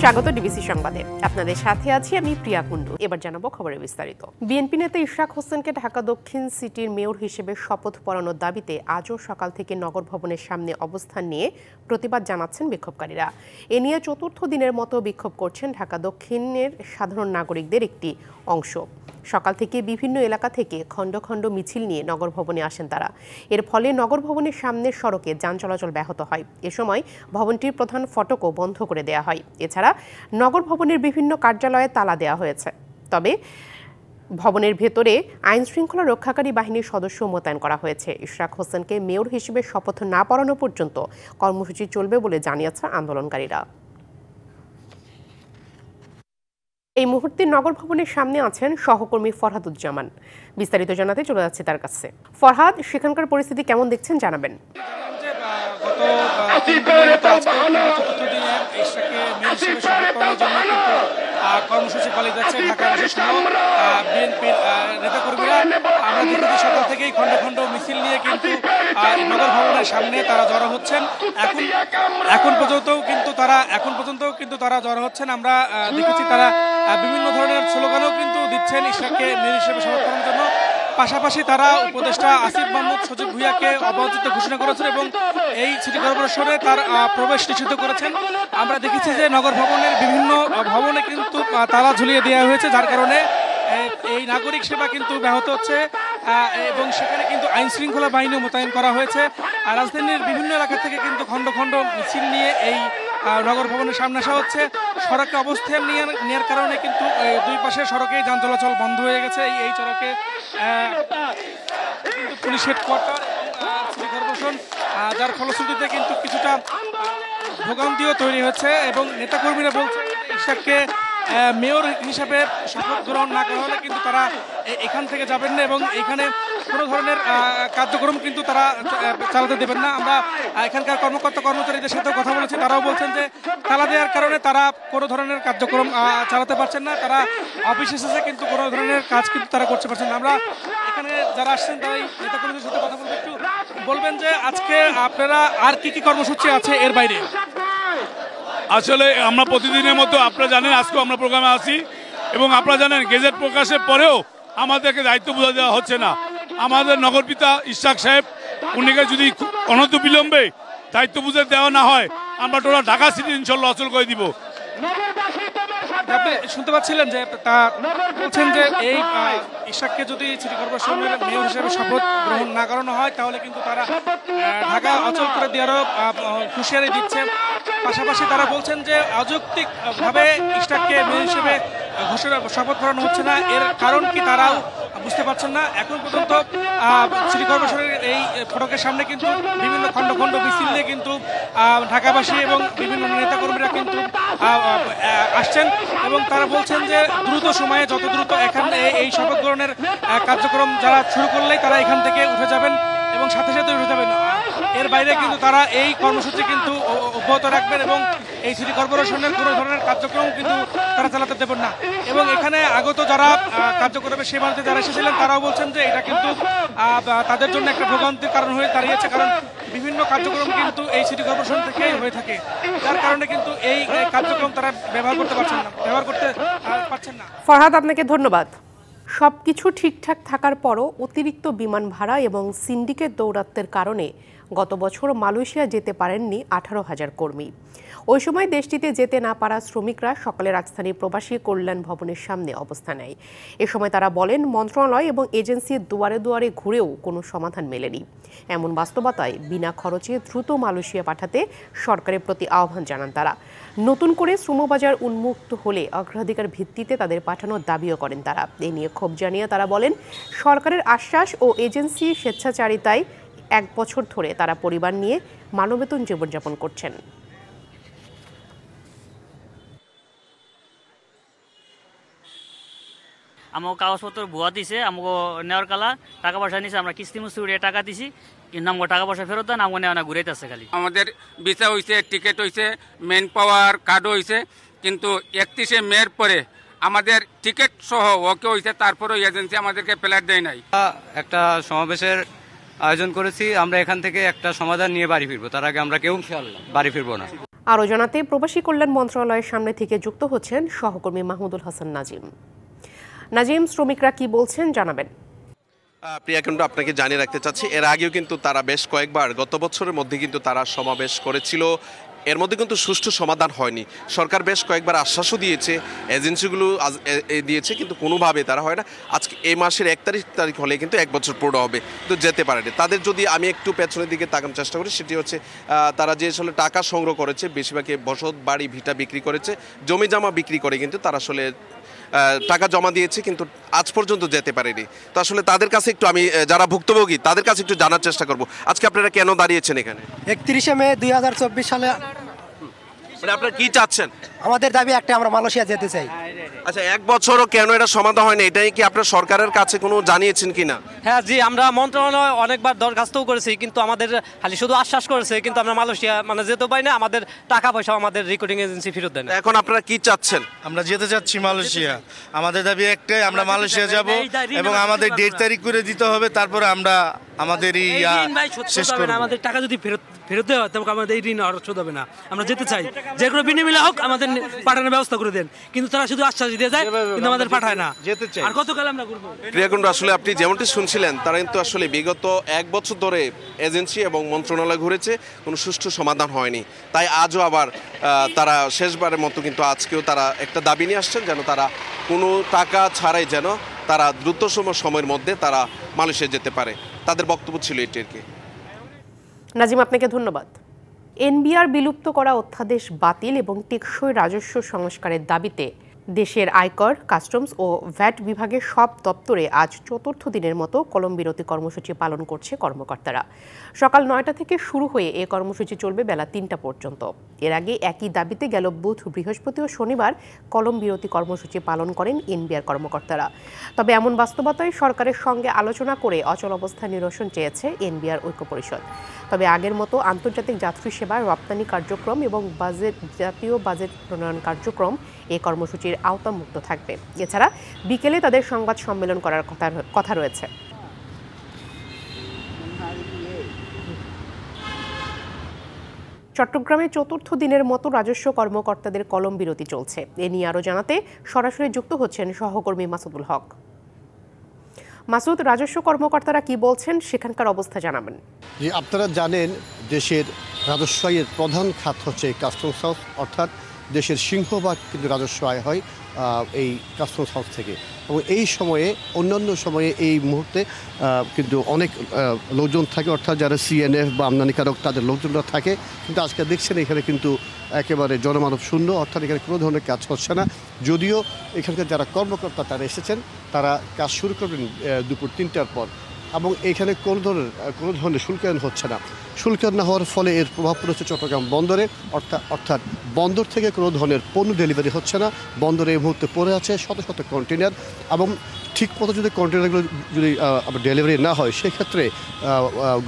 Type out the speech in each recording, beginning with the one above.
স্বাগত ডিবিসি সংবাদে। আপনাদের সাথে আছি আমি প্রিয়া কুণ্ডু। এবার জানাবো খবরের বিস্তারিত। বিএনপি নেতা ইশরাক হোসেনকে ঢাকা দক্ষিণ সিটির মেয়র হিসেবে শপথ পড়ানোর দাবিতে আজও সকাল থেকে নগর ভবনের সামনে অবস্থান নিয়ে প্রতিবাদ জানাচ্ছেন বিক্ষোভকারীরা। এ নিয়ে চতুর্থ দিনের মতো বিক্ষোভ করছেন ঢাকা দক্ষিণের সাধারণ নাগরিকদের একটি অংশ। সকাল থেকে বিভিন্ন এলাকা থেকে খণ্ড খণ্ড মিছিল নিয়ে নগর ভবনে আসেন তারা। এর ফলে নগর ভবনের সামনের সড়কে যান চলাচল ব্যাহত হয়। এ সময় ভবনটির প্রধান ফটকও বন্ধ করে দেওয়া হয়। এছাড়া নগর ভবনের বিভিন্ন কার্যালয়ে তালা দেওয়া হয়েছে। তবে ভবনের ভেতরে আইন শৃঙ্খলা রক্ষাকারী বাহিনীর সদস্য মোতায়েন করা হয়েছে। ইশরাক হোসেনকে মেয়র হিসেবে শপথ না পড়ানো পর্যন্ত কর্মসূচি চলবে বলে জানিয়েছে আন্দোলনকারীরা। এই মুহূর্তে নগর ভবনের সামনে আছেন সহকর্মী ফরহাদুজ্জামান। বিস্তারিত জানাতে চলে যাচ্ছে তার কাছে। ফরহাদ, সেখানকার পরিস্থিতি কেমন দেখছেন জানাবেন। কর্মসূচি পালিয়ে যাচ্ছে ঢাকা বিএনপির নেতাকর্মীরা। আমরা দেখেছি সকাল থেকেই খণ্ড খণ্ড মিছিল নিয়ে কিন্তু নগর ভবনের সামনে তারা জড়ো হচ্ছেন। এখন পর্যন্ত কিন্তু তারা জড়ো হচ্ছেন। আমরা দেখেছি তারা বিভিন্ন ধরনের স্লোগানও কিন্তু দিচ্ছেন ইশরাককে মেয়র হিসেবে শপথ করানোর জন্য। পাশাপাশি তারা উপদেষ্টা আসিফ মাহমুদ সজীব ভুঁইয়াকে অপরাজিত ঘোষণা করেছেন এবং এই সিটি কর্পোরেশনে তার প্রবেশ নিষিদ্ধ করেছেন। আমরা দেখেছি যে নগর ভবনের বিভিন্ন ভবনে কিন্তু তালা ঝুলিয়ে দেওয়া হয়েছে, যার কারণে এই নাগরিক সেবা কিন্তু ব্যাহত হচ্ছে এবং সেখানে কিন্তু আইন শৃঙ্খলা বাহিনী মোতায়েন করা হয়েছে। রাজধানীর বিভিন্ন এলাকা থেকে কিন্তু খণ্ড খণ্ড মিছিল নিয়ে এই নগর ভবনের সামনে আসা হচ্ছে। সড়কে অবস্থান নেওয়ার কারণে কিন্তু দুই পাশের সড়কে যান চলাচল বন্ধ হয়ে গেছে। এই সড়কে কিন্তু পুলিশ হেডকোয়ার্টার সিটি কর্পোরেশন, যার ফলশ্রুতিতে কিন্তু কিছুটা ভোগান্তিও তৈরি হচ্ছে এবং নেতাকর্মীরা বলছে ইশরাককে মেয়র হিসাবে শপথ গ্রহণ না করা হলে কিন্তু তারা এখান থেকে যাবেন না এবং এখানে কোনো ধরনের কার্যক্রম কিন্তু তারা চালাতে দেবেন না। আমরা এখানকার কর্মকর্তা কর্মচারীদের সাথে কথা বলেছি, তারাও বলছেন যে তালা দেওয়ার কারণে তারা কোনো ধরনের কার্যক্রম চালাতে পারছেন না। তারা অফিস এসেছে কিন্তু কোনো ধরনের কাজ কিন্তু তারা করতে পারছেন না। আমরা এখানে যারা আসছেন তারাই নেতাকর্মীদের সাথে কথা বলতে একটু বলবেন যে আজকে আপনারা আর কি কি কর্মসূচি আছে এর বাইরে। আসলে আমরা প্রতিদিনের মতো আপনারা জানেন আজকেও আমরা প্রোগ্রামে আসি এবং আপনারা জানেন গেজেট প্রকাশের পরেও আমাদেরকে দায়িত্ব বোঝা দেওয়া হচ্ছে না। আমাদের নগরপিতা ইশরাক সাহেব উনিকে যদি অনন্ত বিলম্বে দায়িত্ব বুঝে দেওয়া না হয় আমরা টোটাল ঢাকা সিটি ইনশাল্লাহ অচল করে দিব। আপনি শুনতে পাচ্ছিলেন যে তা বলছেন যে এই ইশরাককে যদি সিটি কর্পোরেশনের মেয়র হিসেবে শপথ গ্রহণ না করানো হয় তাহলে কিন্তু তারা ঢাকা অচল করে দেওয়ারও হুঁশিয়ারি দিচ্ছে। পাশাপাশি তারা বলছেন যে অযৌক্তিকভাবে ইশরাককে মেয়র হিসেবে শপথ করানো হচ্ছে না, এর কারণ কি তারাও বুঝতে পারছেন না। এখন পর্যন্ত সিটি কর্পোরেশনের এই ফটকের সামনে কিন্তু বিভিন্ন খণ্ড খণ্ড মিছিল নিয়ে কিন্তু ঢাকাবাসী এবং বিভিন্ন নেতাকর্মীরা কিন্তু আসছেন এবং তারা বলছেন যে দ্রুত সময়ে যত দ্রুত এখানে এই শপথ গ্রহণের কার্যক্রম যারা শুরু করলেই তারা এখান থেকে উঠে যাবেন এবং সাথে সাথে উঠে যাবেন। এর বাইরে কিন্তু তারা এই কর্মসূচি কিন্তু অব্যাহত রাখবেন এবং এই সিটি কর্পোরেশনের কোনো ধরনের কার্যক্রম কিন্তু তারা চালাতে দেবেন না। এবং এখানে আগত যারা কার্যক্রমে সেই মানুষে যারা এসেছিলেন তারাও বলছেন যে এটা কিন্তু তাদের জন্য একটা ভোগান্তির কারণ হয়ে দাঁড়িয়েছে, কারণ বিভিন্ন কার্যক্রম কিন্তু এই সিটি কর্পোরেশন থেকেই হয়ে থাকে, যার কারণে কিন্তু এই কার্যক্রম তারা ব্যবহার করতে পারছেন না। ফরহাদ, আপনাকে ধন্যবাদ। সবকিছু ঠিকঠাক থাকার পরও অতিরিক্ত বিমান ভাড়া এবং সিন্ডিকেট দৌরাত্ম্যের কারণে গত বছর মালয়েশিয়া যেতে পারেননি 18,000 কর্মী। ওই সময় দেশটিতে যেতে না পারা শ্রমিকরা সকালে রাজধানীর প্রবাসী কল্যাণ ভবনের সামনে অবস্থান নেয়। এ সময় তারা বলেন মন্ত্রণালয় এবং এজেন্সির দুয়ারে দুয়ারে ঘুরেও কোনো সমাধান মেলেনি। এমন বাস্তবতায় বিনা খরচে দ্রুত মালয়েশিয়া পাঠাতে সরকারের প্রতি আহ্বান জানান তারা। নতুন করে শ্রমবাজার উন্মুক্ত হলে অগ্রাধিকার ভিত্তিতে তাদের পাঠানোর দাবিও করেন তারা। এ নিয়ে ক্ষোভ জানিয়ে তারা বলেন সরকারের আশ্বাস ও এজেন্সি স্বেচ্ছাচারিতায় 1 বছর ধরে তারা পরিবার নিয়ে মানবেতন জীবনযাপন করছেন। আমাকে কাগজপত্র ভুয়া দিছে, আমাকে নেওয়ার কালা টাকা পয়সা নিছে, আমরা কিস্তি মুস্তি উড়িয়ে টাকা দিছি, কিন্তু আমাকে টাকা পয়সা ফেরত দেন, আমাকে নেওয়া না ঘুরাইতেছে খালি। আমাদের ভিসা হয়েছে, টিকিট হয়েছে, মেন পাওয়ার কার্ড হয়েছে, কিন্তু 31শে মের পরে আমাদের টিকিট সহ ওকে হয়েছে, তারপরেও এজেন্সি আমাদেরকে ফ্ল্যাট দেয় নাই। একটা সমাবেশের আয়োজন করেছি, আমরা এখান থেকে একটা সমাধান নিয়ে বাড়ি ফিরবো, তার আগে আমরা কেউ বাড়ি ফিরবো না। আরও জানাতে প্রবাসী কল্যাণ মন্ত্রণালয়ের সামনে থেকে যুক্ত হচ্ছেন সহকর্মী মাহমুদুল হাসান নাজিম। নাজিম, শ্রমিকরা কি বলছেন জানাবেন। প্রিয়া, কিন্তু আপনাকে জানিয়ে রাখতে চাচ্ছি, এর আগেও কিন্তু তারা বেশ কয়েকবার গত বছরের মধ্যে কিন্তু তারা সমাবেশ করেছিল। এর মধ্যে কিন্তু সুষ্ঠু সমাধান হয়নি। সরকার বেশ কয়েকবার আশ্বাসও দিয়েছে, এজেন্সিগুলো দিয়েছে, কিন্তু কোনোভাবে তারা হয় না। আজকে এই মাসের 1 তারিখ হলে কিন্তু 1 বছর পুরো হবে, কিন্তু যেতে পারেনি। তাদের যদি আমি একটু পেছনের দিকে তাকানোর চেষ্টা করি, সেটি হচ্ছে তারা যে আসলে টাকা সংগ্রহ করেছে, বেশিরভাগই বসত বাড়ি ভিটা বিক্রি করেছে, জমি জমা বিক্রি করে কিন্তু তারা আসলে টাকা জমা দিয়েছে, কিন্তু আজ পর্যন্ত যেতে পারেনি। তো আসলে তাদের কাছে একটু আমি, যারা ভুক্তভোগী, তাদের কাছে একটু জানার চেষ্টা করব, আজকে আপনারা কেন দাঁড়িয়েছেন এখানে? 31শে মে 2024 সালে আপনারা কি চাচ্ছেন? আমাদের দাবি একটা, আমরা মালয়েশিয়া যেতে চাই। আচ্ছা, 1 বছরও কেন এটা সমাধান হয়নি, এটাই কি আপনার সরকারের কাছে কোনো জানিয়েছেন কিনা? হ্যাঁ জি, আমরা মন্ত্রণালয় অনেকবার দরখাস্তও করেছি, কিন্তু আমাদের খালি শুধু আশ্বাস করেছে, কিন্তু আমরা মালয়েশিয়া যেতে পারি না। আমাদের টাকা পয়সা আমাদের রেকর্ডিং এজেন্সি ফেরত দেয় না। এখন আপনারা কি চাচ্ছেন? আমরা যেতে চাচ্ছি মালয়েশিয়া। আমাদের দাবি একটাই, আমরা মালয়েশিয়া যাব এবং আমাদের 1.5 তারিখ করে দিতে হবে, তারপরে আমরা আমাদের শেষ করব। আমাদের টাকা যদি ফেরত দেওয়া হয়, তবে আমাদের এই ঋণ আর শোধ হবে না। আমরা যেতে চাই, যে কোনো বিনিময়ে হোক আমাদের পাঠানোর ব্যবস্থা করে দেন, কিন্তু তারা শুধু আশ্বাস দিয়ে যায়, কিন্তু আমাদের পাঠায় না। যেতে চাই। আর কতকাল আমরা করবো? ক্রিয়াকুণ্ড, আসলে আপনি যেমনটি শুনছিলেন, তারা কিন্তু আসলে বিগত 1 বছর ধরে এজেন্সি এবং মন্ত্রণালয় ঘুরেছে, কোনো সুষ্ঠু সমাধান হয়নি। তাই আজও আবার তারা শেষবারের মতো কিন্তু আজকেও তারা একটা দাবি নিয়ে আসছেন, যেন তারা কোনো টাকা ছাড়াই যেন তারা দ্রুততম সময়ের মধ্যে তারা মালয়েশিয়া যেতে পারে। তাদের বক্তব্য ছিল এটি আর কি। নাজিম, আপনাকে ধন্যবাদ। এনবিআর বিলুপ্ত করা অধ্যাদেশ বাতিল এবং টেকসই রাজস্ব সংস্কারের দাবিতে দেশের আয়কর, কাস্টমস ও ভ্যাট বিভাগের সব দপ্তরে আজ ৪র্থ দিনের মতো কলম বিরতি কর্মসূচি পালন করছে কর্মকর্তারা। সকাল ৯টা থেকে শুরু হয়ে এ কর্মসূচি চলবে বেলা ৩টা পর্যন্ত। এর আগে একই দাবিতে গেল বুধ, বৃহস্পতি ও শনিবার কলম বিরতি কর্মসূচি পালন করেন এনবিআর কর্মকর্তারা। তবে এমন বাস্তবতায় সরকারের সঙ্গে আলোচনা করে অচল অবস্থা নিরসন চেয়েছে এনবিআর ঐক্য পরিষদ। তবে আগের মতো আন্তর্জাতিক যাত্রী সেবা, রপ্তানি কার্যক্রম এবং জাতীয় বাজেট প্রণয়ন কার্যক্রম এই কর্মসূচির আওতামুক্ত থাকবে। এছাড়া বিকেলে তাদের সংবাদ সম্মেলন করার কথা রয়েছে। চট্টগ্রামে ৪র্থ দিনের মতো রাজস্ব কর্মকর্তাদের কলম বিরতি চলছে। এ নিয়ে আরও জানাতে সরাসরি যুক্ত হচ্ছেন সহকর্মী মাসুদুল হক। মাসুদ, রাজস্ব কর্মকর্তারা কি বলছেন, সেখানকার অবস্থা জানাবেন। যে আপনারা জানেন, দেশের রাজস্ব আয়ের প্রধান খাত হচ্ছে কাস্টমস হাউস, অর্থাৎ দেশের সিংহভাগ কিন্তু রাজস্ব আয় হয় এই কাস্টমস হাউস থেকে। এবং এই সময়ে, অন্যান্য সময়ে এই মুহূর্তে কিন্তু অনেক লোকজন থাকে, অর্থাৎ যারা সিএনএফ বা আমদানিকারক তাদের লোকজনরা থাকে। কিন্তু আজকে দেখছেন এখানে কিন্তু একেবারে জনমানব শূন্য, অর্থাৎ এখানে কোনো ধরনের কাজ হচ্ছে না। যদিও এখানকার যারা কর্মকর্তা তারা এসেছেন, তারা কাজ শুরু করবেন দুপুর 3টার পর, এবং এখানে কোনো ধরনের শুল্কায়ন হচ্ছে না। শুল্কায়ন না হওয়ার ফলে এর প্রভাব পড়েছে চট্টগ্রাম বন্দরে, অর্থাৎ বন্দর থেকে কোনো ধরনের পণ্য ডেলিভারি হচ্ছে না। বন্দরে এই মুহূর্তে পড়ে আছে শত শত কন্টেনার, এবং ঠিকমতো যদি কন্টেনারগুলো যদি ডেলিভারি না হয়, সেক্ষেত্রে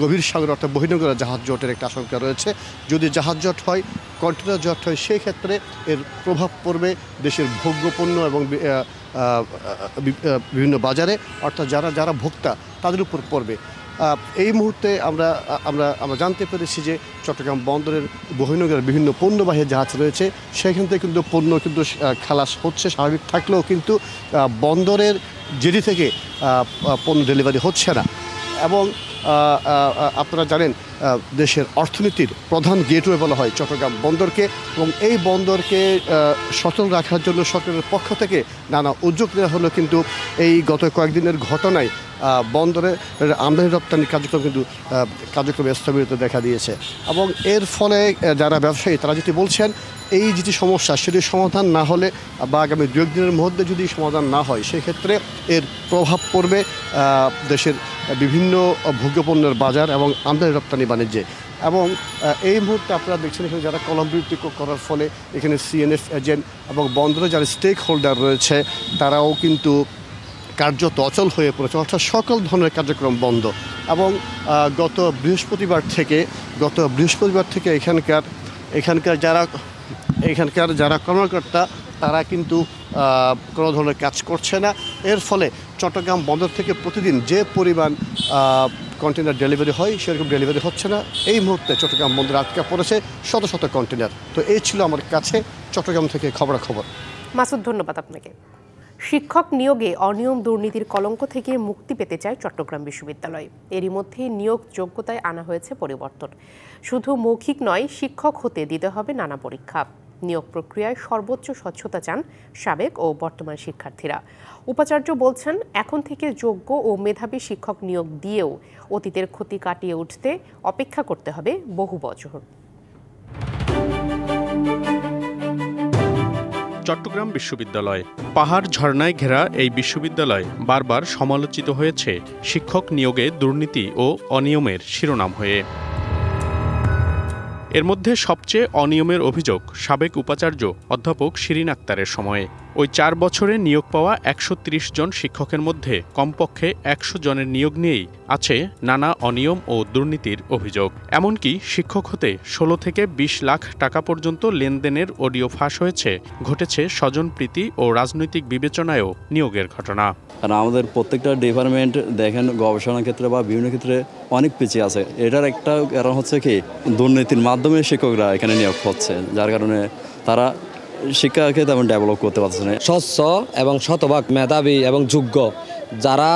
গভীর সাগর অর্থাৎ বহির্নগরে জাহাজ জটের একটা আশঙ্কা রয়েছে। যদি জাহাজ জট হয়, কন্টেনার জট হয়, সেই ক্ষেত্রে এর প্রভাব পড়বে দেশের ভোগ্যপণ্য এবং বিভিন্ন বাজারে, অর্থাৎ যারা ভোক্তা তাদের উপর পড়বে। এই মুহূর্তে আমরা জানতে পেরেছি যে চট্টগ্রাম বন্দরের বহির্নগরের বিভিন্ন পণ্যবাহী জাহাজ রয়েছে, সেখান থেকে কিন্তু পণ্য কিন্তু খালাস হচ্ছে স্বাভাবিক থাকলেও, কিন্তু বন্দরের জেটি থেকে পণ্য ডেলিভারি হচ্ছে না। এবং আপনারা জানেন, দেশের অর্থনীতির প্রধান গেটওয়ে বলা হয় চট্টগ্রাম বন্দরকে, এবং এই বন্দরকে সচল রাখার জন্য সরকারের পক্ষ থেকে নানা উদ্যোগ নেওয়া হলো। কিন্তু এই গত কয়েকদিনের ঘটনায় বন্দরে আমদানি রপ্তানি কার্যক্রম স্থবিরতা দেখা দিয়েছে। এবং এর ফলে যারা ব্যবসায়ী তারা যেটি বলছেন, এই যেটি সমস্যা সেটি সমাধান না হলে বা আগামী 2 দিনের মধ্যে যদি সমাধান না হয়, সেক্ষেত্রে এর প্রভাব পড়বে দেশের বিভিন্ন ভোগ্যপণ্যের বাজার এবং আমদানি রপ্তানি বাণিজ্যে। এবং এই মুহূর্তে আপনারা দেখছেন এখানে যারা কলম বিরতি করার ফলে এখানে সিএনএফ এজেন্ট এবং বন্দরে যারা স্টেক হোল্ডার রয়েছে, তারাও কিন্তু কার্যত অচল হয়ে পড়েছে, অর্থাৎ সকল ধরনের কার্যক্রম বন্ধ। এবং গত বৃহস্পতিবার থেকে এখানকার যারা কর্মকর্তা তারা কিন্তু কোনো ধরনের কাজ করছে না। এর ফলে চট্টগ্রাম বন্দর থেকে প্রতিদিন যে পরিমাণ কন্টেনার ডেলিভারি হয় সেরকম ডেলিভারি হচ্ছে না। এই মুহূর্তে চট্টগ্রাম বন্দরে আটকা পড়েছে শত শত কন্টেনার। তো এই ছিল আমার কাছে চট্টগ্রাম থেকে খবরাখবর। মাসুদ, ধন্যবাদ আপনাকে। শিক্ষক নিয়োগে অনিয়ম দুর্নীতির কলঙ্ক থেকে মুক্তি পেতে চায় চট্টগ্রাম বিশ্ববিদ্যালয়। এরই মধ্যে নিয়োগ যোগ্যতায় আনা হয়েছে পরিবর্তন। শুধু মৌখিক নয়, শিক্ষক হতে দিতে হবে নানা পরীক্ষা। নিয়োগ প্রক্রিয়ায় সর্বোচ্চ স্বচ্ছতা চান সাবেক ও বর্তমান শিক্ষার্থীরা। উপাচার্য বলছেন, এখন থেকে যোগ্য ও মেধাবী শিক্ষক নিয়োগ দিয়েও অতীতের ক্ষতি কাটিয়ে উঠতে অপেক্ষা করতে হবে বহু বছর। চট্টগ্রাম বিশ্ববিদ্যালয় পাহাড় ঝর্ণায় ঘেরা এই বিশ্ববিদ্যালয় বারবার সমালোচিত হয়েছে শিক্ষক নিয়োগে দুর্নীতি ও অনিয়মের শিরোনাম হয়ে। এর মধ্যে সবচেয়ে অনিয়মের অভিযোগ সাবেক উপাচার্য অধ্যাপক শিরিন আক্তারের সময়ে। ওই 4 বছরে নিয়োগ পাওয়া 130 জন শিক্ষকের মধ্যে কমপক্ষে 100 জনের নিয়োগ নিয়েই আছে নানা অনিয়ম ও দুর্নীতির অভিযোগ। এমনকি শিক্ষক হতে 16 থেকে 20 লাখ টাকা পর্যন্ত লেনদেনের অডিও ফাঁস হয়েছে। ঘটেছে স্বজনপ্রীতি ও রাজনৈতিক বিবেচনায়ও নিয়োগের ঘটনা। আর আমাদের প্রত্যেকটা ডিপার্টমেন্ট দেখেন গবেষণা ক্ষেত্রে বা বিভিন্ন ক্ষেত্রে অনেক পিছিয়ে আছে। এটার একটা কারণ হচ্ছে কি, দুর্নীতির মাধ্যমে শিক্ষকরা এখানে নিয়োগ হচ্ছে, যার কারণে তারা শিক্ষাকে তেমন ডেভেলপ করতে পারছে না। স্বচ্ছ এবং শতভাগ মেধাবী এবং যোগ্য যারা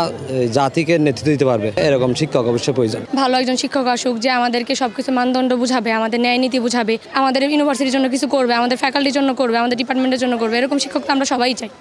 জাতিকে নেতৃত্ব দিতে পারবে এরকম শিক্ষক অবশ্যই প্রয়োজন। ভালো একজন শিক্ষক আসুক যে আমাদেরকে সবকিছু মানদণ্ড বুঝাবে, আমাদের ন্যায় নীতি বুঝাবে, আমাদের ইউনিভার্সিটির জন্য কিছু করবে, আমাদের ফ্যাকাল্টির জন্য করবে, আমাদের ডিপার্টমেন্টের জন্য করবে। এরকম শিক্ষক তো আমরা সবাই চাই।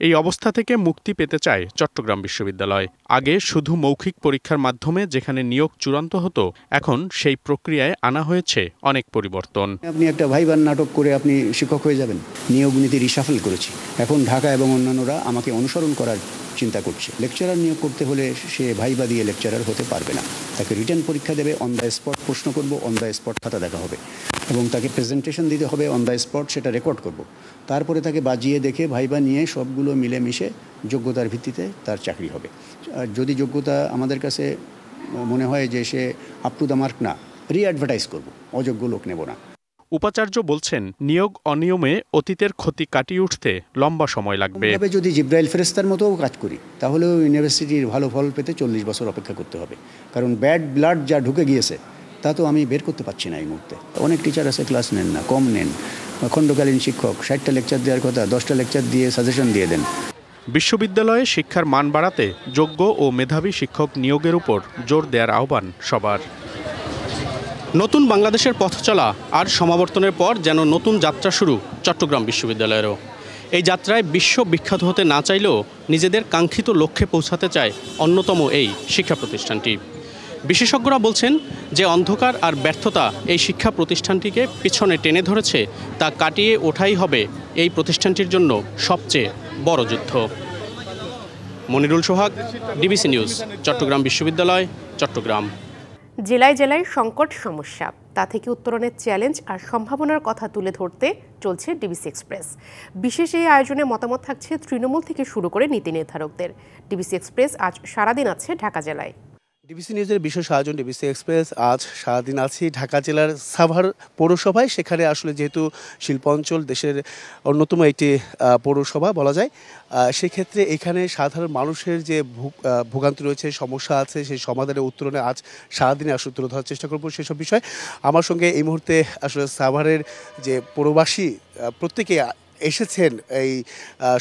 এই অবস্থা থেকে মুক্তি পেতে চায় চট্টগ্রাম বিশ্ববিদ্যালয়। আগে শুধু মৌখিক পরীক্ষার মাধ্যমে যেখানে নিয়োগ চূড়ান্ত হতো, এখন সেই প্রক্রিয়ায় আনা হয়েছে অনেক পরিবর্তন। আপনি একটা ভাইবার নাটক করে আপনি শিক্ষক হয়ে যাবেন। নিয়োগ নীতি রিশাফল করেছি। এখন ঢাকা এবং অন্যান্যরা আমাকে অনুসরণ করার চিন্তা করছে। লেকচারার নিয়োগ করতে হলে সে ভাইবা দিয়ে লেকচারার হতে পারবে না। তাকে রিটেন পরীক্ষা দেবে, অন দ্য স্পট প্রশ্ন করব, অন দ্য স্পট খাতা দেখা হবে এবং তাকে প্রেজেন্টেশন দিতে হবে, অন দ্য স্পট সেটা রেকর্ড করব। তারপরে তাকে বাজিয়ে দেখে ভাইবা নিয়ে সবগুলো মিলেমিশে যোগ্যতার ভিত্তিতে তার চাকরি হবে। আর যদি যোগ্যতা আমাদের কাছে মনে হয় যে সে আপ টু দ্য মার্ক না, রিঅ্যাডভার্টাইজ করব, অযোগ্য লোক নেব না। উপাচার্য বলছেন, নিয়োগ অনিয়মে অতীতের ক্ষতি কাটিয়ে উঠতে লম্বা সময় লাগবে। যদি জিব্রাইল ফেরেস্তার মতো কাজ করি তাহলেও ইউনিভার্সিটির ভালো ফল পেতে 40 বছর অপেক্ষা করতে হবে। কারণ ব্যাড ব্লাড যা ঢুকে গিয়েছে তা তো আমি বের করতে পারছি না এই মুহূর্তে। অনেক টিচার আছে ক্লাস নেন না, কম নেন। খণ্ডকালীন শিক্ষক 60টা লেকচার দেওয়ার কথা 10টা লেকচার দিয়ে সাজেশন দিয়ে দেন। বিশ্ববিদ্যালয়ে শিক্ষার মান বাড়াতে যোগ্য ও মেধাবী শিক্ষক নিয়োগের উপর জোর দেওয়ার আহ্বান সবার। নতুন বাংলাদেশের পথ চলা আর সমাবর্তনের পর যেন নতুন যাত্রা শুরু চট্টগ্রাম বিশ্ববিদ্যালয়েরও। এই যাত্রায় বিশ্ব বিখ্যাত হতে না চাইলেও নিজেদের কাঙ্ক্ষিত লক্ষ্যে পৌঁছাতে চায় অন্যতম এই শিক্ষা প্রতিষ্ঠানটি। বিশেষজ্ঞরা বলছেন যে অন্ধকার আর ব্যর্থতা এই শিক্ষা প্রতিষ্ঠানটিকে পিছনে টেনে ধরেছে, তা কাটিয়ে ওঠাই হবে এই প্রতিষ্ঠানটির জন্য সবচেয়ে বড় যুদ্ধ। মনিরুল সোহাগ, ডিবিসি নিউজ, চট্টগ্রাম বিশ্ববিদ্যালয়, চট্টগ্রাম। জেলায় জেলায় সংকট সমস্যা, তা থেকে উত্তরণের চ্যালেঞ্জ আর সম্ভাবনার কথা তুলে ধরতে চলছে ডিবিসি এক্সপ্রেস। বিশেষ এই আয়োজনে মতামত থাকছে তৃণমূল থেকে শুরু করে নীতি নির্ধারকদের। ডিবিসি এক্সপ্রেস আজ সারাদিন আছে ঢাকা জেলায়। ডিবিসি নিউজের বিশেষ আয়োজন ডিবিসি এক্সপ্রেস। আজ সারাদিন আছি ঢাকা জেলার সাভার পৌরসভায়। সেখানে আসলে যেহেতু শিল্পাঞ্চল দেশের অন্যতম একটি পৌরসভা বলা যায়, সেক্ষেত্রে এখানে সাধারণ মানুষের যে ভোগান্তি রয়েছে, সমস্যা আছে, সেই সমাধানের উত্তরণে আজ সারাদিনে আসলে তুলে ধরার চেষ্টা করবো সেসব বিষয়। আমার সঙ্গে এই মুহূর্তে আসলে সাভারের যে পৌরবাসী প্রত্যেকে এসেছেন এই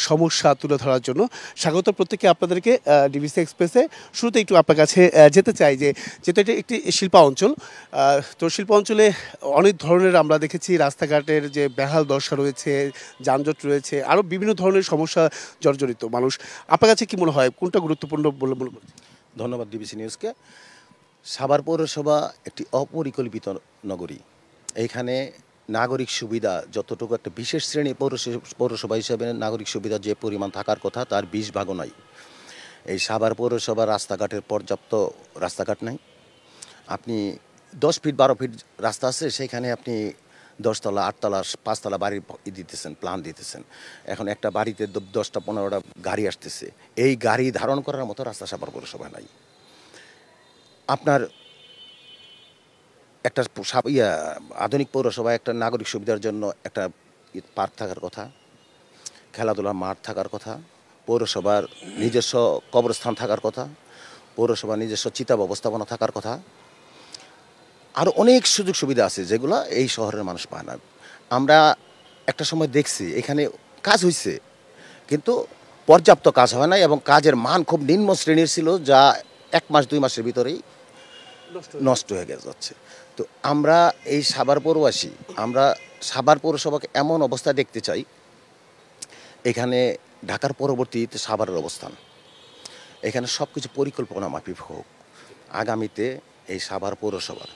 সমস্যা তুলে ধরার জন্য। স্বাগত প্রত্যেকে আপনাদেরকে ডিবিসি এক্সপ্রেসে। শুরুতে একটু আপনার কাছে যেতে চাই যে যেহেতু এটা একটি শিল্পাঞ্চল, তো শিল্পাঞ্চলে অনেক ধরনের আমরা দেখেছি রাস্তাঘাটের যে বেহাল দশা রয়েছে, যানজট রয়েছে, আরও বিভিন্ন ধরনের সমস্যা জর্জরিত মানুষ। আপনার কাছে কি মনে হয় কোনটা গুরুত্বপূর্ণ বলে মনে করেন? ধন্যবাদ ডিবিসি নিউজকে। সাভার পৌরসভা একটি অপরিকল্পিত নগরী। এইখানে নাগরিক সুবিধা যতটুকু একটা বিশেষ শ্রেণী পৌরসভা হিসেবে নাগরিক সুবিধা যে পরিমাণ থাকার কথা তার 20 ভাগও নাই। এই সাভার পৌরসভার রাস্তাঘাটের পর্যাপ্ত রাস্তাঘাট নাই। আপনি 10 ফিট 12 ফিট রাস্তা আছে, সেখানে আপনি 10 তলা 8 তলা 5 তলা বাড়ি দিতেছেন, প্ল্যান দিতেছেন। এখন একটা বাড়িতে 10টা 15টা গাড়ি আসতেছে। এই গাড়ি ধারণ করার মতো রাস্তা সাভার পৌরসভা নাই। আপনার একটা আধুনিক পৌরসভায় একটা নাগরিক সুবিধার জন্য একটা পার্ক থাকার কথা, খেলাধুলার মাঠ থাকার কথা, পৌরসভার নিজস্ব কবরস্থান থাকার কথা, পৌরসভা নিজস্ব চিতা ব্যবস্থাপনা থাকার কথা, আরও অনেক সুযোগ সুবিধা আছে যেগুলো এই শহরের মানুষ পায় না। আমরা একটা সময় দেখছি এখানে কাজ হয়েছে, কিন্তু পর্যাপ্ত কাজ হয় না এবং কাজের মান খুব নিম্ন শ্রেণীর ছিল, যা 1 মাস 2 মাসের ভিতরেই নষ্ট হয়ে যাচ্ছে। তো আমরা এই সাভার পৌরবাসী, আমরা সাভার পৌরসভাকে এমন অবস্থা দেখতে চাই, এখানে ঢাকার পরবর্তীতে সাভারের অবস্থান, এখানে সব কিছু পরিকল্পনা মাফিক হোক। আগামীতে এই সাভার পৌরসভার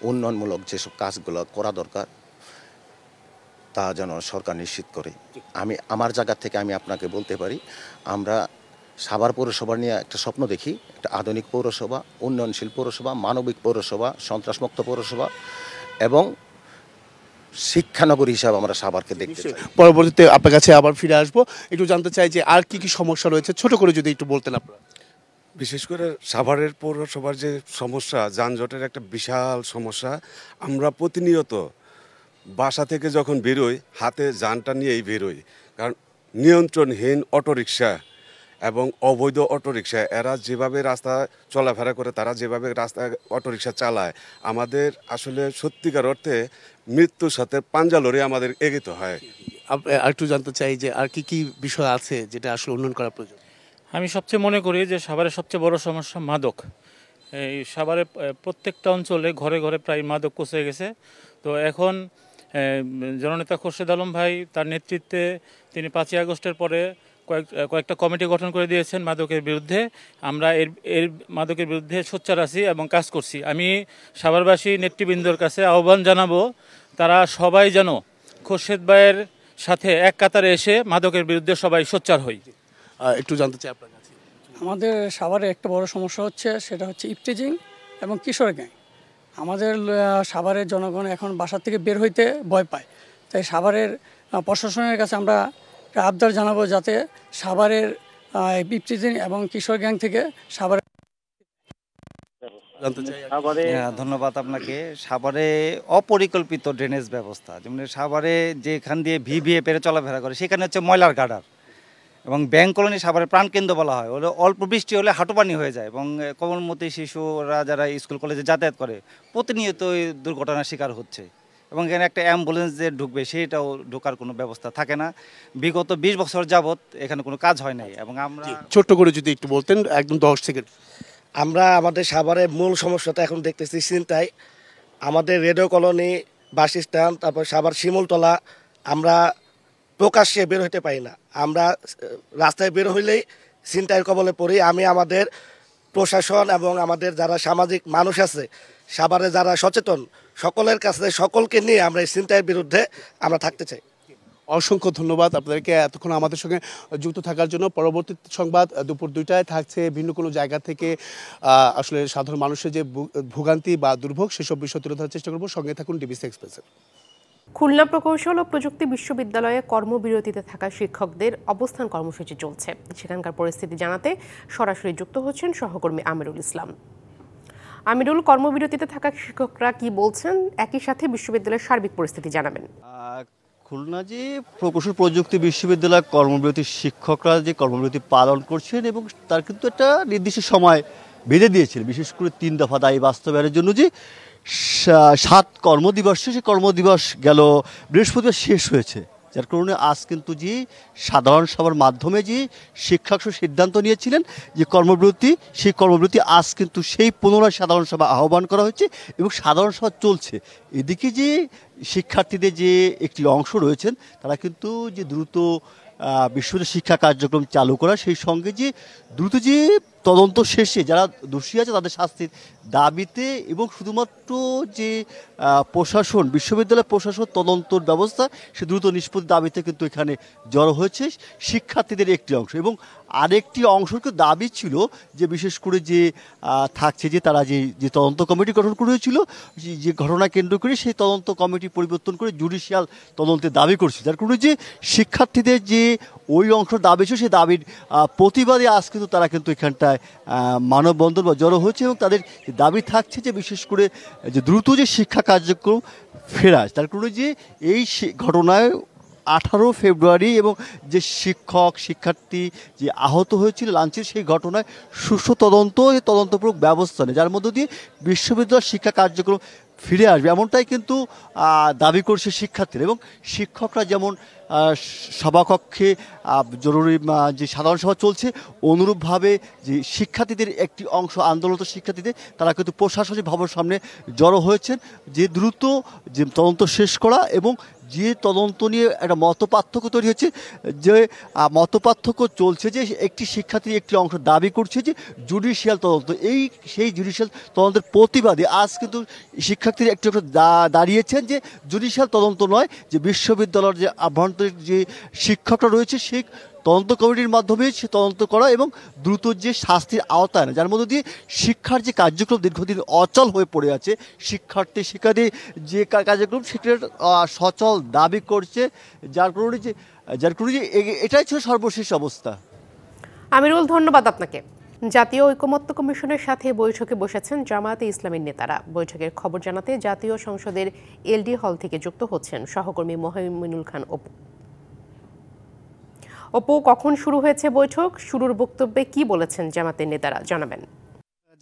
উন্নয়নমূলক যেসব কাজগুলো করা দরকার তা যেন সরকার নিশ্চিত করে। আমি আমার জায়গা থেকে আমি আপনাকে বলতে পারি, আমরা সাভার পৌরসভা নিয়ে একটা স্বপ্ন দেখি, একটা আধুনিক পৌরসভা, উন্নয়নশীল পৌরসভা, মানবিক পৌরসভা, সন্ত্রাসমুক্ত পৌরসভা এবং শিক্ষানগরী হিসাবে আমরা সাভারকে দেখতে চাই। পরবর্তীতে আপনার কাছে আবার ফিরে আসবো, একটু জানতে চাই যে আর কি কি সমস্যা রয়েছে, ছোট করে যদি একটু বলতেন আপনারা। বিশেষ করে সাভারের পৌরসভার যে সমস্যা, যানজটের একটা বিশাল সমস্যা। আমরা প্রতিনিয়ত বাসা থেকে যখন বেরোই হাতে যানটা নিয়েই বেরোই, কারণ নিয়ন্ত্রণহীন অটোরিকশা এবং অবৈধ অটোরিকশা, এরা যেভাবে রাস্তা চলাফেরা করে, তারা যেভাবে রাস্তা অটোরিকশা চালায়, আমাদের আসলে সত্যিকার অর্থে মৃত্যুর সাথে পাঞ্জা লড়ে আমাদের এগিয়ে হয়। একটু জানতে চাই যে আর কি কি বিষয় আছে যেটা আসলে উন্নয়ন করা প্রয়োজন। আমি সবচেয়ে মনে করি যে সাভারের সবচেয়ে বড় সমস্যা মাদক। এই সাভারের প্রত্যেকটা অঞ্চলে ঘরে ঘরে প্রায় মাদক পৌঁছে গেছে। তো এখন জননেতা খোরশেদ আলম ভাই তার নেতৃত্বে তিনি 5ই আগস্টের পরে কয়েকটা কমিটি গঠন করে দিয়েছেন মাদকের বিরুদ্ধে। আমরা এর মাদকের বিরুদ্ধে সোচ্চার আছি এবং কাজ করছি। আমি সাভারবাসী নেতৃবৃন্দর কাছে আহ্বান জানাবো, তারা সবাই যেন খোরশেদ ভাইয়ের সাথে এক কাতারে এসে মাদকের বিরুদ্ধে সবাই সোচ্চার হই। একটু জানতে চাই আপনার কাছে। আমাদের সাভারে একটা বড় সমস্যা হচ্ছে, সেটা হচ্ছে ইফটিজিং এবং কিশোর গ্যাং। আমাদের সাভারের জনগণ এখন বাসা থেকে বের হইতে ভয় পায়, তাই সাভারের প্রশাসনের কাছে আমরা আবদার জানাবো যাতে সাভারের ইফটিজিং এবং কিশোর গ্যাং থেকে সাভারের। ধন্যবাদ আপনাকে। সাভারে অপরিকল্পিত ড্রেনেজ ব্যবস্থা, যেমন সাভারে যেখান দিয়ে ভিভিএ পেরে চলাফেরা করে সেখানে হচ্ছে ময়লার গাডার, এবং ব্যাংক কলোনি সাভারের প্রাণকেন্দ্র বলা হয়। ওরা অল্প বৃষ্টি হলে হাঁটু পানি হয়ে যায়, এবং কোমলমতি শিশুরা যারা স্কুল কলেজে যাতায়াত করে প্রতিনিয়ত দুর্ঘটনার শিকার হচ্ছে, এবং এখানে একটা অ্যাম্বুলেন্স যে ঢুকবে সেটাও ঢোকার কোনো ব্যবস্থা থাকে না। বিগত 20 বছর যাবৎ এখানে কোনো কাজ হয় নাই। এবং আমরা ছোট্ট করে যদি একটু বলতেন, একদম 10 সেকেন্ড। আমরা আমাদের সাভারের মূল সমস্যাটা এখন দেখতেছি ছিনতাই। আমাদের রেডিও কলোনি, বাস স্ট্যান্ড, তারপর সাভার শিমুলতলা, আমরা প্রকাশ্যে বের হইতে পারি না। আমরা রাস্তায় বের হইলেই ছিনতাইয়ের কবলে পড়ি। আমি আমাদের প্রশাসন এবং আমাদের যারা সামাজিক মানুষ আছে, সাভারে যারা সচেতন, সকলের কাছে সকলকে নিয়ে আমরা এই ছিনতাইয়ের বিরুদ্ধে আমরা থাকতে চাই। অসংখ্য ধন্যবাদ আপনাদেরকে এতক্ষণ আমাদের সঙ্গে যুক্ত থাকার জন্য। পরবর্তী সংবাদ দুপুর 2টায় থাকছে। ভিন্ন কোনো জায়গা থেকে আসলে সাধারণ মানুষের যে ভোগান্তি বা দুর্ভোগ সেসব বিষয় তুলে ধরার চেষ্টা করব। সঙ্গে থাকুন ডিবিসি এক্সপ্রেসের। খুলনা প্রকৌশল ও প্রযুক্তি বিশ্ববিদ্যালয়ে কর্মবিরতিতে থাকা শিক্ষকদের অবস্থান কর্মসূচি চলছে। সেখানকার পরিস্থিতি জানাতে সরাসরি যুক্ত হচ্ছেন সহকর্মী আমিরুল ইসলাম। আমিরুল, কর্মবিরতিতে থাকা শিক্ষকরা কি বলছেন, একই সাথে বিশ্ববিদ্যালয়ের সার্বিক পরিস্থিতি জানাবেন। খুলনা যে প্রকৌশল প্রযুক্তি বিশ্ববিদ্যালয় কর্মবিরতি শিক্ষকরা যে কর্মবিরতি পালন করছেন, এবং তার কিন্তু একটা নির্দিষ্ট সময় বেঁধে দিয়েছিল, বিশেষ করে 3 দফা দায়ী বাস্তবায়নের জন্য যে 7 কর্মদিবস, সেই কর্মদিবস গেল বৃহস্পতিবার শেষ হয়েছে। যার কারণে আজ কিন্তু যে সাধারণ সভার মাধ্যমে যে শিক্ষক সিদ্ধান্ত নিয়েছিলেন যে কর্মবিরতি, সেই কর্মবিরতি আজ কিন্তু সেই পুনরায় সাধারণ সভা আহ্বান করা হয়েছে এবং সাধারণ সভা চলছে। এদিকে যে শিক্ষার্থীদের যে একটি অংশ রয়েছেন, তারা কিন্তু যে দ্রুত বিশ্ববিদ্যালয় শিক্ষা কার্যক্রম চালু করা, সেই সঙ্গে যে দ্রুত যে তদন্ত শেষে যারা দোষী আছে তাদের শাস্তির দাবিতে, এবং শুধুমাত্র যে প্রশাসন, বিশ্ববিদ্যালয় প্রশাসন তদন্তর ব্যবস্থা সে দ্রুত নিষ্পত্তি দাবিতে কিন্তু এখানে জড়ো হয়েছে শিক্ষার্থীদের একটি অংশ। এবং আরেকটি অংশের দাবি ছিল যে বিশেষ করে যে থাকছে যে তারা যে তদন্ত কমিটি গঠন করেছিল, যে ঘটনা কেন্দ্র করে সেই তদন্ত কমিটি পরিবর্তন করে জুডিশিয়াল তদন্তের দাবি করছে। যার কারণে যে শিক্ষার্থীদের যে ওই অংশ দাবি ছিল, সেই দাবির প্রতিবাদে আজ কিন্তু তারা কিন্তু এখানটায় মানববন্ধন বা জড়ো হয়েছে, এবং তাদের দাবি থাকছে যে বিশেষ করে যে দ্রুত যে শিক্ষা কার্যক্রম ফেরা। তার কারণে যে এই ঘটনায় 18 ফেব্রুয়ারি এবং যে শিক্ষক শিক্ষার্থী যে আহত হয়েছিল লাঞ্চের সেই ঘটনায় সুষ্ঠু তদন্তপূর্বক ব্যবস্থা নেয়, যার মধ্য দিয়ে বিশ্ববিদ্যালয় শিক্ষা কার্যক্রম ফিরে আসবে, এমনটাই কিন্তু দাবি করছে শিক্ষার্থীরা। এবং শিক্ষকরা যেমন সভাকক্ষে জরুরি যে সাধারণ সভা চলছে, অনুরূপভাবে যে শিক্ষার্থীদের একটি অংশ আন্দোলনরত শিক্ষার্থীদের তারা কিন্তু প্রশাসনিক ভবনের সামনে জড়ো হয়েছেন যে দ্রুত যে তদন্ত শেষ করা এবং যে তদন্ত নিয়ে একটা মতপার্থক্য তৈরি হচ্ছে, যে মতপার্থক্য চলছে যে একটি শিক্ষার্থী একটি অংশ দাবি করছে যে জুডিশিয়াল তদন্ত, সেই জুডিশিয়াল তদন্তের প্রতিবাদে আজ কিন্তু শিক্ষার্থীরা একটি অংশ দাঁড়িয়েছেন যে জুডিশিয়াল তদন্ত নয়, যে বিশ্ববিদ্যালয়ের যে আভ্যন্তরিক যে শিক্ষকরা রয়েছে সেই তদন্ত কমিটির মাধ্যমে সে তদন্ত করা এবং দ্রুত যে শাস্তির আওতায় আনা, যার মধ্য দিয়ে শিক্ষার যে কার্যক্রম দীর্ঘদিন অচল হয়ে পড়ে আছে, শিক্ষার্থী যে কার্যক্রম সেটার সচল দাবি করছে, যার কারণে যে এটাই ছিল সর্বশেষ অবস্থা। আমিরুল, ধন্যবাদ আপনাকে। জাতীয় ঐকমত্য কমিশনের সাথে বৈঠকে বসেছেন জামায়াতে ইসলামীর নেতারা। বৈঠকের খবর জানাতে জাতীয় সংসদের এলডি হল থেকে যুক্ত হচ্ছেন সহকর্মী মোহাইমিনুল খান অপু। কখন শুরু হয়েছে বৈঠক? শুরুর বক্তব্যে কি বলেছেন জামাতের নেতারা, জানাবেন।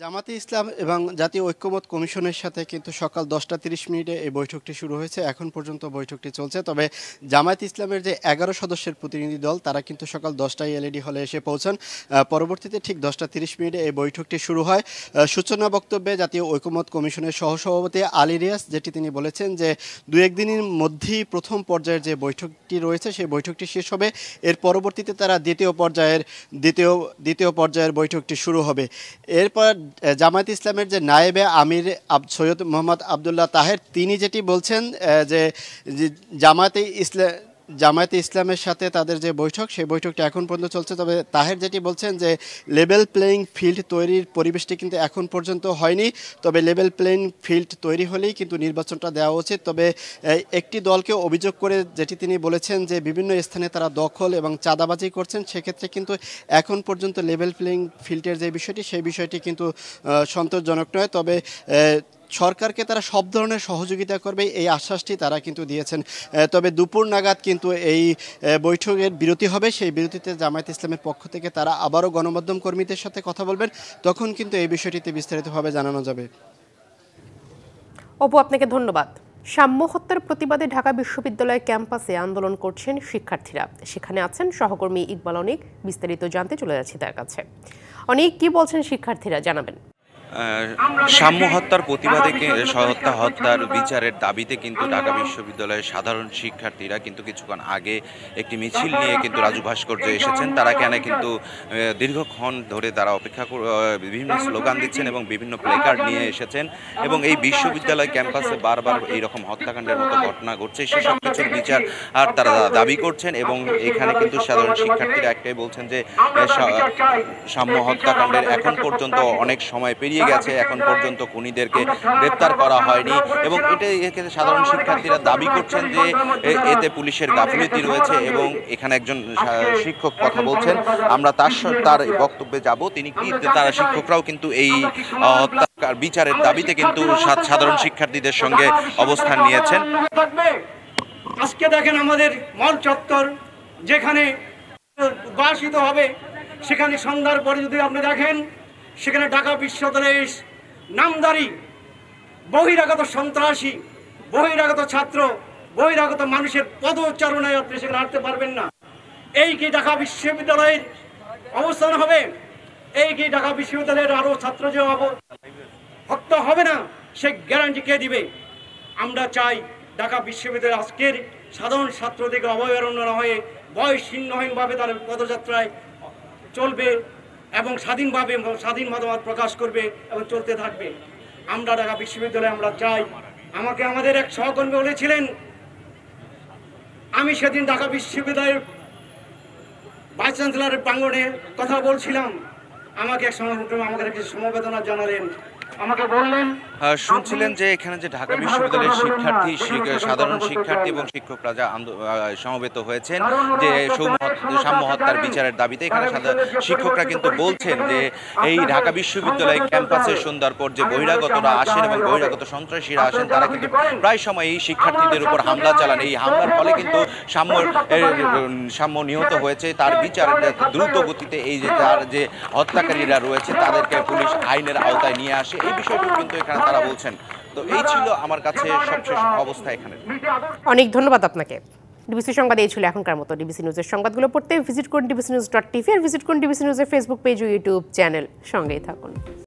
জামাতে ইসলাম এবং জাতীয় ঐক্যমত কমিশনের সাথে কিন্তু সকাল 10:30 এই বৈঠকটি শুরু হয়েছে। এখন পর্যন্ত বৈঠকটি চলছে। তবে জামায়াত ইসলামের যে 11 সদস্যের প্রতিনিধি দল তারা কিন্তু সকাল 10টায় এলইডি হলে এসে পৌঁছান। পরবর্তীতে ঠিক 10:30 এই বৈঠকটি শুরু হয়। সূচনা বক্তব্যে জাতীয় ঐক্যমত কমিশনের সহসভাপতি আলী রিয়াজ যেটি তিনি বলেছেন যে 2-1 দিনের মধ্যেই প্রথম পর্যায়ের যে বৈঠকটি রয়েছে সেই বৈঠকটি শেষ হবে। এর পরবর্তীতে তারা দ্বিতীয় পর্যায়ের বৈঠকটি শুরু হবে। এরপর জামায়াত ইসলামের যে নায়েবে আমির সৈয়দ মোহাম্মদ আবদুল্লাহ তাহের তিনি যেটি বলছেন যে জামায়াতে ইসলামের সাথে তাদের যে বৈঠক সেই বৈঠকটি এখন পর্যন্ত চলছে। তবে তাহের যেটি বলছেন যে লেভেল প্লেয়িং ফিল্ড তৈরির পরিবেশটি কিন্তু এখন পর্যন্ত হয়নি। তবে লেভেল প্লেয়িং ফিল্ড তৈরি হলেই কিন্তু নির্বাচনটা দেওয়া উচিত। তবে একটি দলকে অভিযোগ করে যেটি তিনি বলেছেন যে বিভিন্ন স্থানে তারা দখল এবং চাঁদাবাজি করছেন, সেক্ষেত্রে কিন্তু এখন পর্যন্ত লেভেল প্লেয়িং ফিল্ডের যে বিষয়টি সেই বিষয়টি কিন্তু সন্তোষজনক নয়। তবে সরকারকে তারা সব ধরনের সহযোগিতা করবে এই আশ্বাসটি তারা কিন্তু দিয়েছেন। তবে দুপুর নাগাদ কিন্তু এই বৈঠকের বিরতি হবে। সেই বিরতিতে জামায়াত ইসলামের পক্ষ থেকে তারা আবারও গণমাধ্যম কর্মীদের সাথে কথা বলবেন, তখন কিন্তু এই বিষয়টিতে বিস্তারিতভাবে জানানো যাবে। অপু, আপনাকে ধন্যবাদ। সাম্য হত্যার প্রতিবাদে ঢাকা বিশ্ববিদ্যালয় ক্যাম্পাসে আন্দোলন করছেন শিক্ষার্থীরা। সেখানে আছেন সহকর্মী ইকবাল অনিক। বিস্তারিত জানতে চলে যাচ্ছি তার কাছে। অনেক কি বলছেন শিক্ষার্থীরা, জানাবেন। সাম্য হত্যার প্রতিবাদে হত্যার বিচারের দাবিতে কিন্তু ঢাকা বিশ্ববিদ্যালয়ের সাধারণ শিক্ষার্থীরা কিন্তু কিছুক্ষণ আগে একটি মিছিল নিয়ে কিন্তু রাজু ভাস্কর্যে এসেছেন। তারা কেন কিন্তু দীর্ঘক্ষণ ধরে তারা অপেক্ষা বিভিন্ন স্লোগান দিচ্ছেন এবং বিভিন্ন প্লেকার্ড নিয়ে এসেছেন এবং এই বিশ্ববিদ্যালয় ক্যাম্পাসে বারবার এইরকম হত্যাকাণ্ডের মতো ঘটনা ঘটছে, সেসব কিছুর বিচার আর তারা দাবি করছেন। এবং এখানে কিন্তু সাধারণ শিক্ষার্থীরা একটাই বলছেন যে সাম্য হত্যাকাণ্ডের এখন পর্যন্ত অনেক সময় পেরিয়ে গেছে, এখন পর্যন্ত খুনিদেরকে গ্রেপ্তার করা হয়নি এবং এক্ষেত্রে সাধারণ শিক্ষার্থীরা দাবি করছেন যে এতে পুলিশের গাফিলতি রয়েছে। এবং এখানে একজন শিক্ষক কথা বলছেন, আমরা তার বক্তব্যে যাব। তিনি কি তারা শিক্ষকরাও কিন্তু এই হত্যার বিচারের দাবিতে কিন্তু সাধারণ শিক্ষার্থীদের সঙ্গে অবস্থান নিয়েছেন। আজকে দেখেন আমাদের মল চত্বর যেখানে উদ্ভাসিত হবে, সেখানে সন্ধ্যার পরে যদি আপনি দেখেন সেখানে ঢাকা বিশ্ববিদ্যালয়ের নামদারি বহিরাগত সন্ত্রাসী, বহিরাগত ছাত্র, বহিরাগত মানুষের পদচারণায় আপনি সেখানে হাঁটতে পারবেন না। এই কি ঢাকা বিশ্ববিদ্যালয়ের অবস্থান হবে? এই কি ঢাকা বিশ্ববিদ্যালয়ের আরো ছাত্র যে হত্যা হবে না সে গ্যারান্টি কে দিবে? আমরা চাই ঢাকা বিশ্ববিদ্যালয় আজকের সাধারণ ছাত্রদেরকে অবহেলনা না হয়ে বয়সহীনভাবে তার পদযাত্রায় চলবে এবং স্বাধীন মতামত প্রকাশ করবে এবং চলতে থাকবে। আমরা ঢাকা বিশ্ববিদ্যালয়ে আমরা চাই, আমাদের এক সহকর্মী বলেছিলেন, আমি সেদিন ঢাকা বিশ্ববিদ্যালয়ের ভাইস চ্যান্সেলরের প্রাঙ্গণে কথা বলছিলাম, আমাকে এক সহকর্মী আমাকে সমবেদনা জানালেন আমাকে বললেন শুনছিলেন যে এখানে যে ঢাকা বিশ্ববিদ্যালয়ের শিক্ষার্থী সাধারণ শিক্ষার্থী এবং শিক্ষকরা যা সমবেত হয়েছেন যে সাম্য হত্যার বিচারের দাবিতে এখানে শিক্ষকরা কিন্তু বলছেন যে এই ঢাকা বিশ্ববিদ্যালয় ক্যাম্পাসে সন্ধ্যার পর যে বহিরাগতরা আসেন এবং বহিরাগত সন্ত্রাসীরা আসেন তারা কিন্তু প্রায় সময় এই শিক্ষার্থীদের উপর হামলা চালান। এই হামলার ফলে কিন্তু সাম্য নিহত হয়েছে, তার বিচার দ্রুত গতিতে এই যে তার যে হত্যাকারীরা রয়েছে তাদেরকে পুলিশ আইনের আওতায় নিয়ে আসে, এই বিষয়টি কিন্তু এখানে তারা বলছেন। তো এই ছিল আমার কাছে সবশেষ অবস্থা এখানে। অনেক ধন্যবাদ আপনাকে। ডিবিসি সংবাদ এই ছিল এখনকার মতো। ডিবিসি নিউজের সংবাদগুলো পড়তে ভিজিট করুন dbcnews.tv আর ভিজিট করুন ডিবিসি নিউজের ফেসবুক পেজ ও ইউটিউব চ্যানেল। সঙ্গেই থাকুন।